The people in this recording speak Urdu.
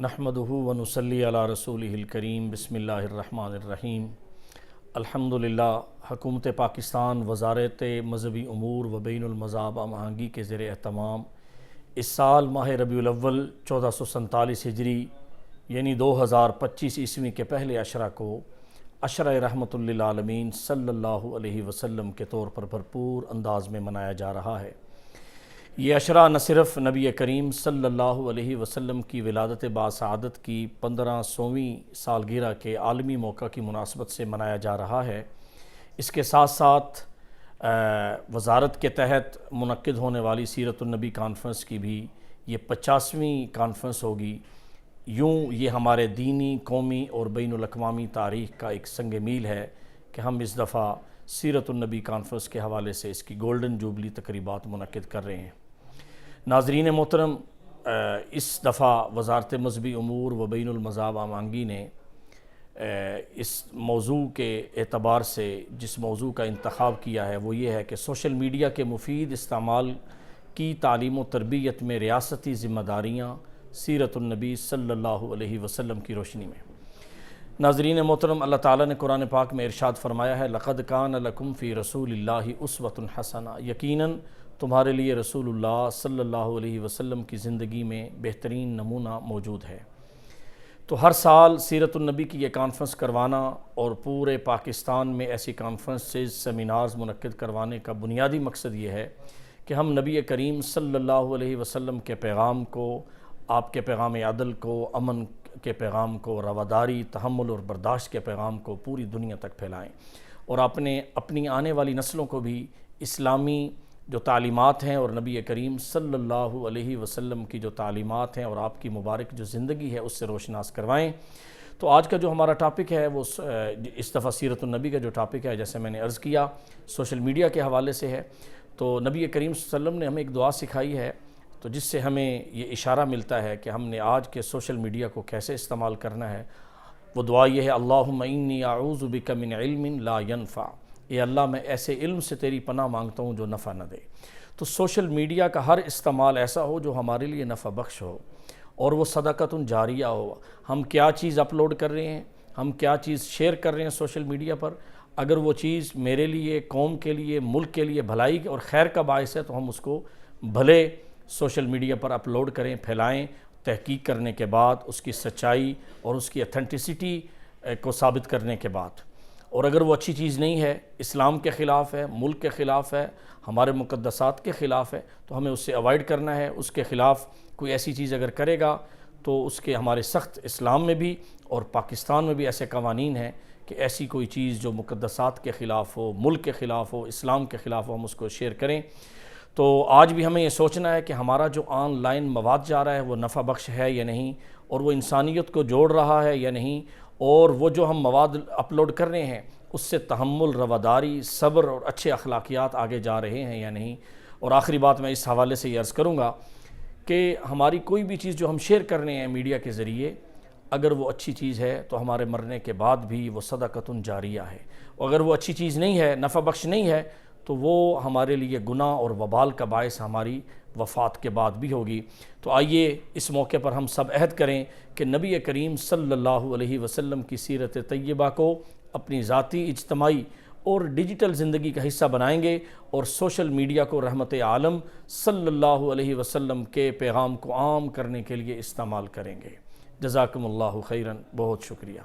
نحمدہ ونصلی علی رسولہ الکریم بسم اللہ الرحمن الرحیم الحمدللہ۔ حکومت پاکستان وزارت مذہبی امور و بین المذاہب ہم آہنگی کے زیر اہتمام اس سال ماہ ربیع الاول 1447 ہجری یعنی 2025 عیسوی کے پہلے عشرہ کو عشرہ رحمت للعالمین صلی اللہ علیہ وسلم کے طور پر بھرپور انداز میں منایا جا رہا ہے۔ یہ عشرہ نہ صرف نبی کریم صلی اللہ علیہ وسلم کی ولادت باسعادت کی 1500ویں سالگرہ کے عالمی موقع کی مناسبت سے منایا جا رہا ہے، اس کے ساتھ ساتھ وزارت کے تحت منعقد ہونے والی سیرت النبی کانفرنس کی بھی یہ 50ویں کانفرنس ہوگی۔ یوں یہ ہمارے دینی، قومی اور بین الاقوامی تاریخ کا ایک سنگ میل ہے کہ ہم اس دفعہ سیرت النبی کانفرنس کے حوالے سے اس کی گولڈن جوبلی تقریبات منعقد کر رہے ہیں۔ ناظرین محترم، اس دفعہ وزارت مذہبی امور و بین المذاہب ہم آہنگی نے اس موضوع کے اعتبار سے جس موضوع کا انتخاب کیا ہے وہ یہ ہے کہ سوشل میڈیا کے مفید استعمال کی تعلیم و تربیت میں ریاستی ذمہ داریاں سیرت النبی صلی اللہ علیہ وسلم کی روشنی میں۔ ناظرین محترم، اللہ تعالیٰ نے قرآن پاک میں ارشاد فرمایا ہے لَقَدْ كَانَ لَكُمْ فِي رَسُولِ اللَّهِ أُسْوَةٌ حَسَنَةٌ، یقیناً تمہارے لیے رسول اللہ صلی اللہ علیہ وسلم کی زندگی میں بہترین نمونہ موجود ہے۔ تو ہر سال سیرت النبی کی یہ کانفرنس کروانا اور پورے پاکستان میں ایسی کانفرنسز، سیمینارز منعقد کروانے کا بنیادی مقصد یہ ہے کہ ہم نبی کریم صلی اللہ علیہ وسلم کے پیغام کو، آپ کے پیغام عدل کو، امن کے پیغام کو، رواداری، تحمل اور برداشت کے پیغام کو پوری دنیا تک پھیلائیں اور اپنی آنے والی نسلوں کو بھی اسلامی جو تعلیمات ہیں اور نبی کریم صلی اللہ علیہ وسلم کی جو تعلیمات ہیں اور آپ کی مبارک جو زندگی ہے اس سے روشناس کروائیں۔ تو آج کا جو ہمارا ٹاپک ہے وہ اس دفعہ سیرت النبی کا جو ٹاپک ہے، جیسے میں نے عرض کیا، سوشل میڈیا کے حوالے سے ہے۔ تو نبی کریم صلی اللہ علیہ وسلم نے ہمیں ایک دعا سکھائی ہے تو جس سے ہمیں یہ اشارہ ملتا ہے کہ ہم نے آج کے سوشل میڈیا کو کیسے استعمال کرنا ہے۔ وہ دعا یہ ہے اللہم انی اعوذ بک من علم لا ینفع، اے اللہ میں ایسے علم سے تیری پناہ مانگتا ہوں جو نفع نہ دے۔ تو سوشل میڈیا کا ہر استعمال ایسا ہو جو ہمارے لیے نفع بخش ہو اور وہ صدقۃ جاریہ ہو۔ ہم کیا چیز اپلوڈ کر رہے ہیں، ہم کیا چیز شیئر کر رہے ہیں سوشل میڈیا پر، اگر وہ چیز میرے لیے، قوم کے لیے، ملک کے لیے بھلائی اور خیر کا باعث ہے تو ہم اس کو بھلے سوشل میڈیا پر اپلوڈ کریں، پھیلائیں، تحقیق کرنے کے بعد اس کی سچائی اور اس کی ایتھنٹسٹی کو ثابت کرنے کے بعد۔ اور اگر وہ اچھی چیز نہیں ہے، اسلام کے خلاف ہے، ملک کے خلاف ہے، ہمارے مقدسات کے خلاف ہے، تو ہمیں اس سے اوائڈ کرنا ہے۔ اس کے خلاف کوئی ایسی چیز اگر کرے گا تو اس کے ہمارے سخت اسلام میں بھی اور پاکستان میں بھی ایسے قوانین ہیں کہ ایسی کوئی چیز جو مقدسات کے خلاف ہو، ملک کے خلاف ہو، اسلام کے خلاف ہو، ہم اس کو شیئر کریں۔ تو آج بھی ہمیں یہ سوچنا ہے کہ ہمارا جو آن لائن مواد جا رہا ہے وہ نفع بخش ہے یا نہیں، اور وہ انسانیت کو جوڑ رہا ہے یا نہیں، اور وہ جو ہم مواد اپلوڈ کر رہے ہیں اس سے تحمل، رواداری، صبر اور اچھے اخلاقیات آگے جا رہے ہیں یا نہیں۔ اور آخری بات میں اس حوالے سے یہ عرض کروں گا کہ ہماری کوئی بھی چیز جو ہم شیئر کر رہے ہیں میڈیا کے ذریعے، اگر وہ اچھی چیز ہے تو ہمارے مرنے کے بعد بھی وہ صدقۃ جاریہ ہے، اور اگر وہ اچھی چیز نہیں ہے، نفع بخش نہیں ہے، تو وہ ہمارے لیے گناہ اور وبال کا باعث ہماری وفات کے بعد بھی ہوگی۔ تو آئیے اس موقع پر ہم سب عہد کریں کہ نبی کریم صلی اللہ علیہ وسلم کی سیرت طیبہ کو اپنی ذاتی، اجتماعی اور ڈیجیٹل زندگی کا حصہ بنائیں گے اور سوشل میڈیا کو رحمت عالم صلی اللہ علیہ وسلم کے پیغام کو عام کرنے کے لیے استعمال کریں گے۔ جزاکم اللہ خیراً، بہت شکریہ۔